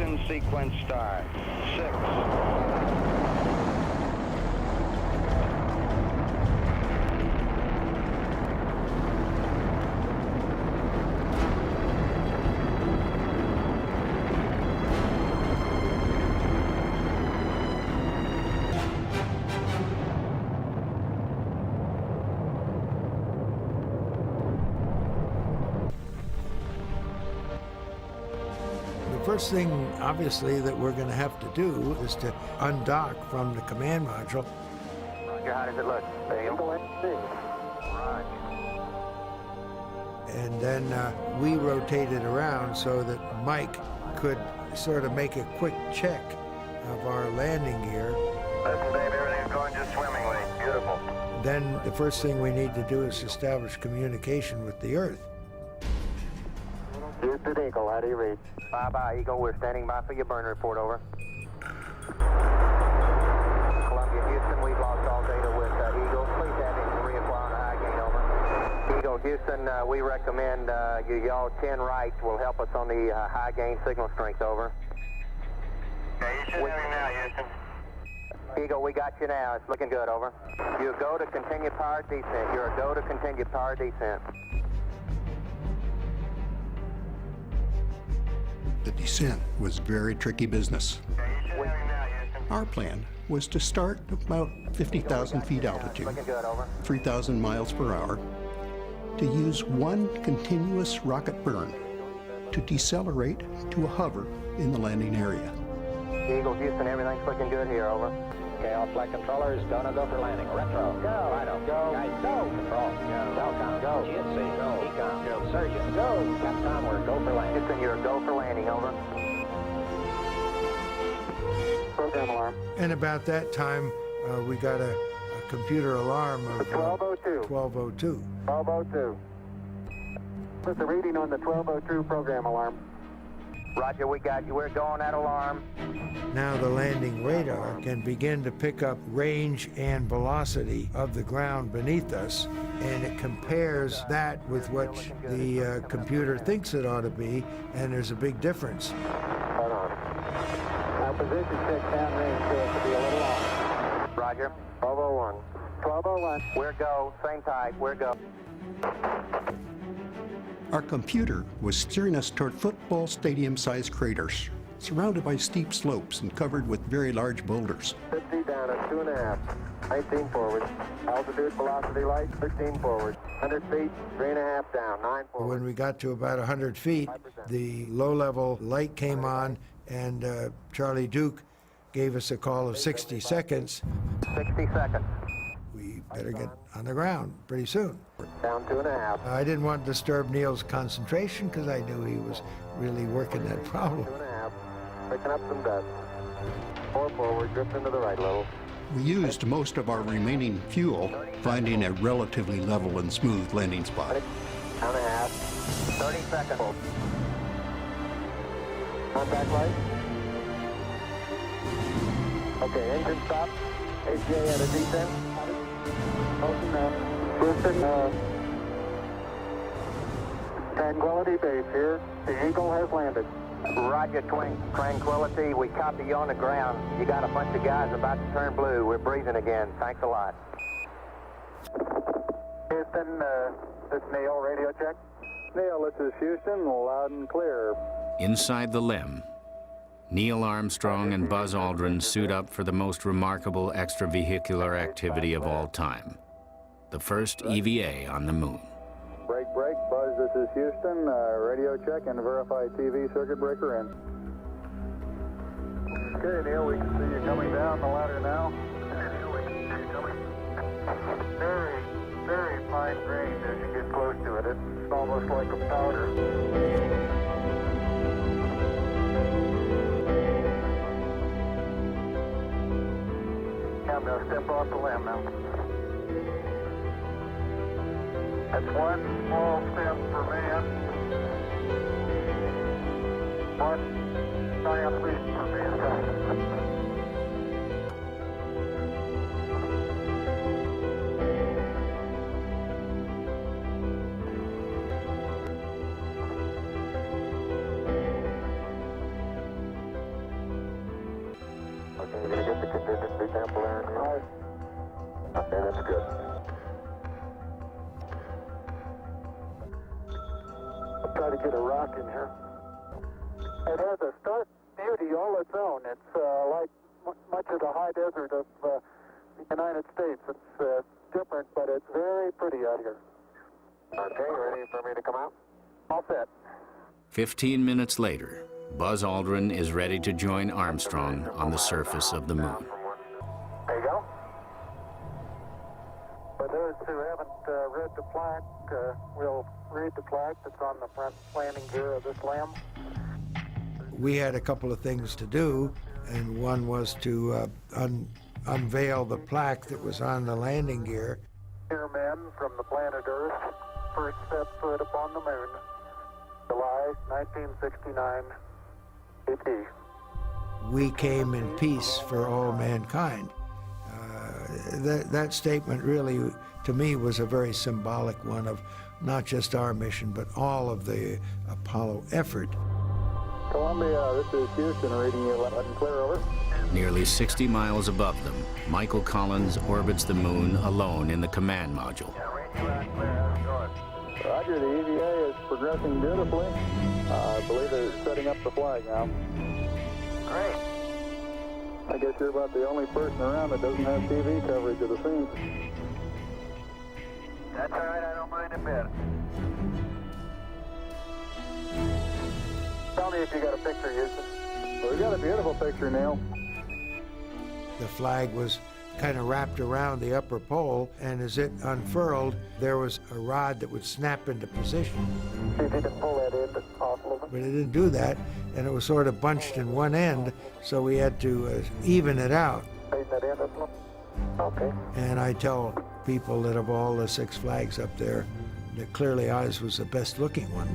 Ignition sequence start. 6. The first thing, obviously, that we're going to have to do is to undock from the command module. Roger, how does it look? And then we rotate it around so that Mike could sort of make a quick check of our landing gear. Listen, Dave, everything's going just swimmingly. Beautiful. Then the first thing we need to do is establish communication with the Earth. Houston Eagle, how do you read? Bye-bye, Eagle. We're standing by for your burn report, over. Columbia, Houston, we've lost all data with Eagle. Please have him reapply on the high gain, over. Eagle, Houston, we recommend you yaw 10 right will help us on the high gain signal strength, over. Yeah, you should have me now, Houston. Eagle, we got you now. It's looking good, over. You go to continue power descent. You're a go to continue power descent. The descent was very tricky business. Our plan was to start about 50,000 feet altitude, 3,000 miles per hour, to use one continuous rocket burn to decelerate to a hover in the landing area. Eagle, Houston, everything's looking good here, over. Okay, all flight controllers, gonna go for landing. Retro, go. Rhino, go. Guys, go. Control, go. Telcom, go. GNC, go. Ecom, go. Surgeon, go. Capcom, we're go for landing. Houston, you're go for landing, over. Program alarm. And about that time, we got a computer alarm of 1202. 1202. 1202. What's the reading on the 1202 program alarm? Roger, we got you. We're going at alarm. Now the landing radar can begin to pick up range and velocity of the ground beneath us, and it compares that with what the computer thinks it ought to be, and there's a big difference. Hold on. Our position check downrange to us to be a little off. Roger. 1201. 1201. We're go. Same type. We're go. Our computer was steering us toward football stadium-sized craters, surrounded by steep slopes and covered with very large boulders. 50 down at 2.5. 19 forward. Altitude, velocity, light, 13 forward. 100 feet, 3.5 down, 9 forward. When we got to about 100 feet, the low-level light came on, and Charlie Duke gave us a call of 60 seconds. 60 seconds. We better get on the ground pretty soon. Down 2.5. I didn't want to disturb Neil's concentration because I knew he was really working that problem. 2.5. Picking up some dust. 4 forward, drifting to the right level. We used most of our remaining fuel, finding a relatively level and smooth landing spot. Down a half. 30 seconds. Contact light. Okay, engine stop. HJ at a descent. Motion Houston, Tranquility Base here. The Eagle has landed. Roger, Tranquility. We copy you on the ground. You got a bunch of guys about to turn blue. We're breathing again. Thanks a lot. Houston, this is Neil. Radio check. Neil, this is Houston. Loud and clear. Inside the LEM, Neil Armstrong and Buzz Aldrin suit up for the most remarkable extravehicular activity of all time, the first EVA on the moon. Break. Buzz, this is Houston. Radio check and verify TV circuit breaker in. Okay, Neil, we can see you coming down the ladder now. Very fine grain as you get close to it. It's almost like a powder. I'm going to step off the limb now. That's one small step for man, one giant leap for mankind. Be careful there, Neil. Okay, that's good. I'll try to get a rock in here. It has a stark beauty all its own. It's like much of the high desert of the United States. It's different, but it's very pretty out here. Okay, ready for me to come out? All set. 15 minutes later, Buzz Aldrin is ready to join Armstrong on the surface of the moon. There you go. For those who haven't read the plaque, we'll read the plaque that's on the front landing gear of this LEM. We had a couple of things to do, and one was to unveil the plaque that was on the landing gear. Dear men from the planet Earth, first set foot upon the moon, July 1969, AD. We came in peace for all mankind. That statement really, to me, was a very symbolic one of not just our mission, but all of the Apollo effort. Columbia, this is Houston, reading you loud and clear, over. Nearly 60 miles above them, Michael Collins orbits the moon alone in the command module. Roger, the EVA is progressing beautifully. I believe they're setting up the flag now. Great. I guess you're about the only person around that doesn't have TV coverage of the scene. That's all right, I don't mind a bit. Tell me if you got a picture, Houston. Well, we got a beautiful picture, Neil. The flag was kind of wrapped around the upper pole, and as it unfurled, there was a rod that would snap into position. See if you can pull that end off a little bit. But it didn't do that, and it was sort of bunched in one end, so we had to even it out. Straighten that end up a little. Okay. And I tell people that of all the 6 flags up there, that clearly ours was the best looking one.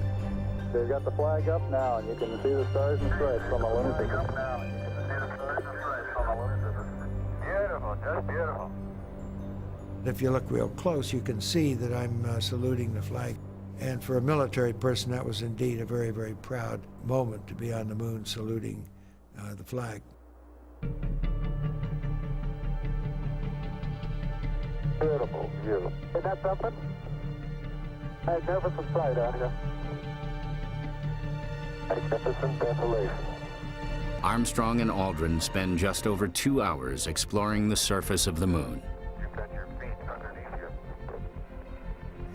They've got the flag up now, and you can see the stars and stripes on the lunar surface. Beautiful, just beautiful. If you look real close, you can see that I'm saluting the flag. And for a military person, that was indeed a very, very proud moment to be on the moon saluting the flag. Beautiful view. Isn't that something? Magnificent sight out here. Magnificent desolation. Armstrong and Aldrin spend just over 2 hours exploring the surface of the moon. You've got your feet underneath you.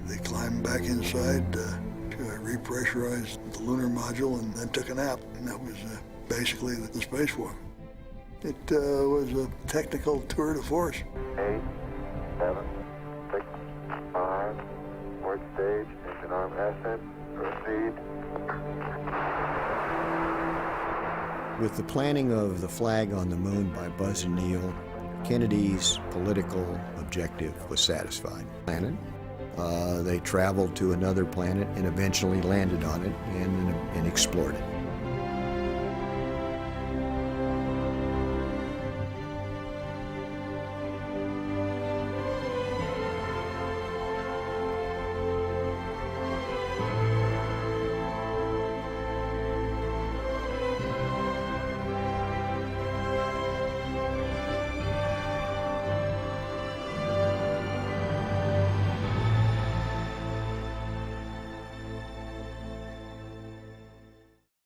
They climbed back inside to repressurize the lunar module and then took a nap. And that was basically the spacewalk. It was a technical tour de force. 8, 7, 6, 5, port stage, engine arm ascent, proceed. With the planning of the flag on the moon by Buzz and Neil, Kennedy's political objective was satisfied. They traveled to another planet and eventually landed on it and explored it.